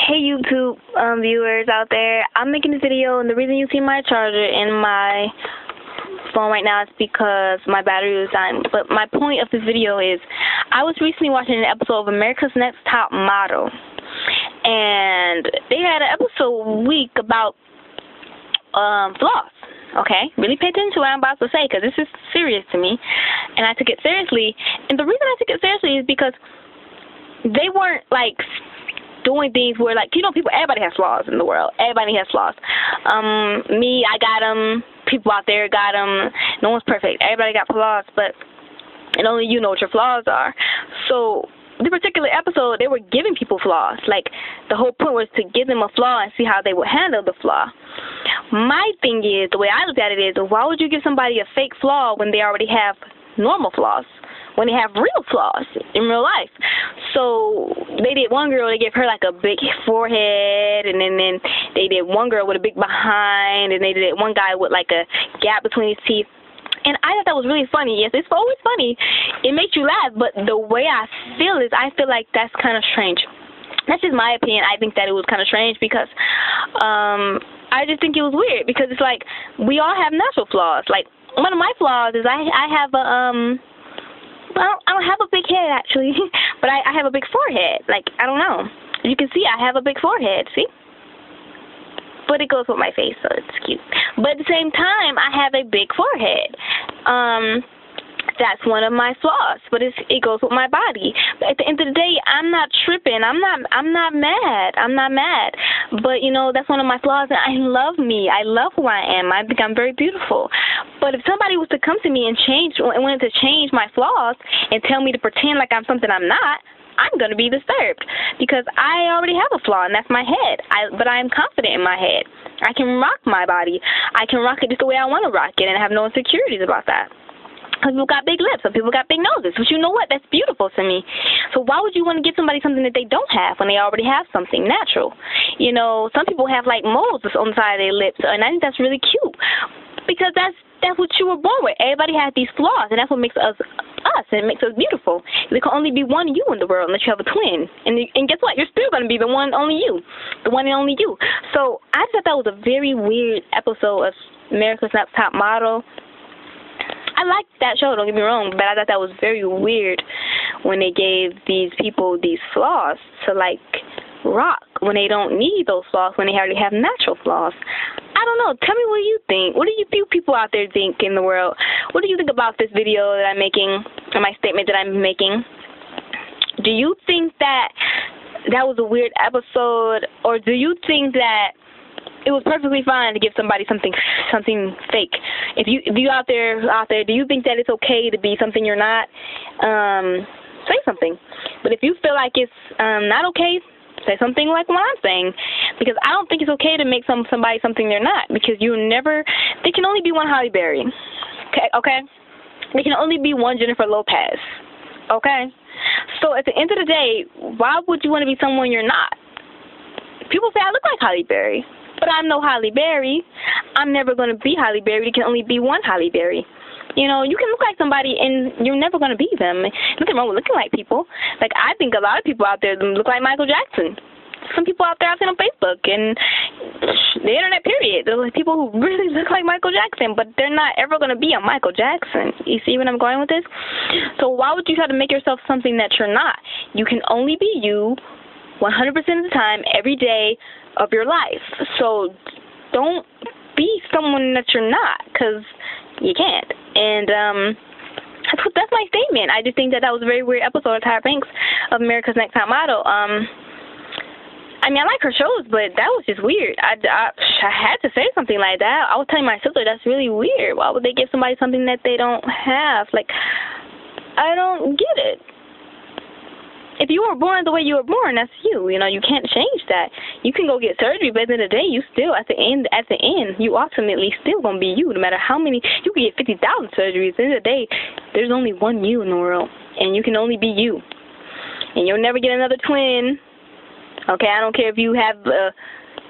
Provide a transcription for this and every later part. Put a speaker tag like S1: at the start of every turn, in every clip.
S1: Hey YouTube viewers out there, I'm making this video, and the reason you see my charger in my phone right now is because my battery was dying. But my point of this video is, I was recently watching an episode of America's Next Top Model, and they had an episode week about flaws. Okay, really pay attention to what I'm about to say, because this is serious to me, and I took it seriously. And the reason I took it seriously is because they weren't like doing things where, like, everybody has flaws in the world. Everybody has flaws. Me, I got them. People out there got them. No one's perfect. Everybody got flaws, and only you know what your flaws are. So this particular episode, they were giving people flaws. Like, the whole point was to give them a flaw and see how they would handle the flaw. My thing is, the way I look at it is, why would you give somebody a fake flaw when they already have normal flaws? When they have real flaws in real life. So they did one girl, they gave her like a big forehead, and then they did one girl with a big behind, and they did one guy with like a gap between his teeth. And I thought that was really funny. Yes, it's always funny. It makes you laugh, but the way I feel is, I feel like that's kind of strange. That's just my opinion. I think that it was kind of strange because I just think it was weird, because it's like, we all have natural flaws. Like, one of my flaws is I have a I don't have a big head, actually, but I have a big forehead. Like, I don't know. You can see I have a big forehead, see? But it goes with my face, so it's cute. But at the same time, I have a big forehead. That's one of my flaws, but it goes with my body. But at the end of the day, I'm not tripping. I'm not mad. But, that's one of my flaws, and I love me. I love who I am. I think I'm very beautiful. But if somebody was to come to me and wanted to change my flaws and tell me to pretend like I'm something I'm not, I'm going to be disturbed, because I already have a flaw, and that's my head. But I am confident in my head. I can rock my body. I can rock it just the way I want to rock it, and I have no insecurities about that. Some people got big lips. Some people got big noses. But you know what? That's beautiful to me. So why would you want to give somebody something that they don't have when they already have something natural? Some people have, like, moles on the side of their lips, and I think that's really cute, because that's what you were born with. Everybody has these flaws, and that's what makes us, and it makes us beautiful. There can only be one you in the world unless you have a twin. And guess what? You're still going to be the one, only you. The one and only you. So I thought that was a very weird episode of America's Next Top Model. I liked that show, don't get me wrong, but I thought that was very weird when they gave these people these flaws to, like, rock when they don't need those flaws, when they already have natural flaws. I don't know. Tell me what you think. What do you people out there think in the world? What do you think about this video that I'm making, or my statement that I'm making? Do you think that was a weird episode, or do you think that it was perfectly fine to give somebody something fake? If you out there, do you think that it's okay to be something you're not? Say something. But if you feel like it's not okay, say something like what I'm saying, because I don't think it's okay to make somebody something they're not, because there can only be one Halle Berry. Okay? There can only be one Jennifer Lopez. Okay? So at the end of the day, why would you want to be someone you're not? People say I look like Halle Berry, but I'm no Halle Berry. I'm never going to be Halle Berry. There can only be one Halle Berry. You can look like somebody, and you're never going to be them. Nothing wrong with looking like people. Like, I think a lot of people out there look like Michael Jackson. Some people out there I've seen on Facebook and the internet, period. There's like people who really look like Michael Jackson, but they're not ever going to be a Michael Jackson. You see where I'm going with this? So why would you try to make yourself something that you're not? You can only be you 100% of the time, every day of your life. So don't be someone that you're not, because you can't. And that's my statement. I just think that was a very weird episode of Tyra Banks of America's Next Top Model. I mean, I like her shows, but that was just weird. I had to say something like that. I was telling my sister, that's really weird. Why would they give somebody something that they don't have? Like, I don't get it. If you were born the way you were born, that's you. You can't change that. You can go get surgery, but at the end of the day, you still, at the end, you ultimately still going to be you, no matter how many. You can get 50,000 surgeries. At the end of the day, there's only one you in the world, and you can only be you. And you'll never get another twin. Okay, I don't care if you have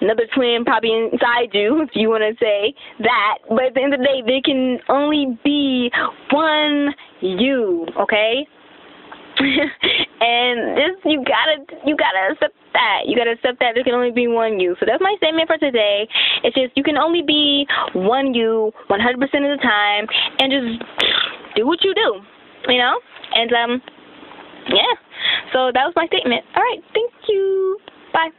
S1: another twin probably inside you, if you want to say that. But at the end of the day, there can only be one you, okay? And you gotta accept that. You gotta accept that there can only be one you. So that's my statement for today. It's just you can only be one you 100% of the time, and just do what you do, you know. And yeah. So that was my statement. All right. Thank you. Bye.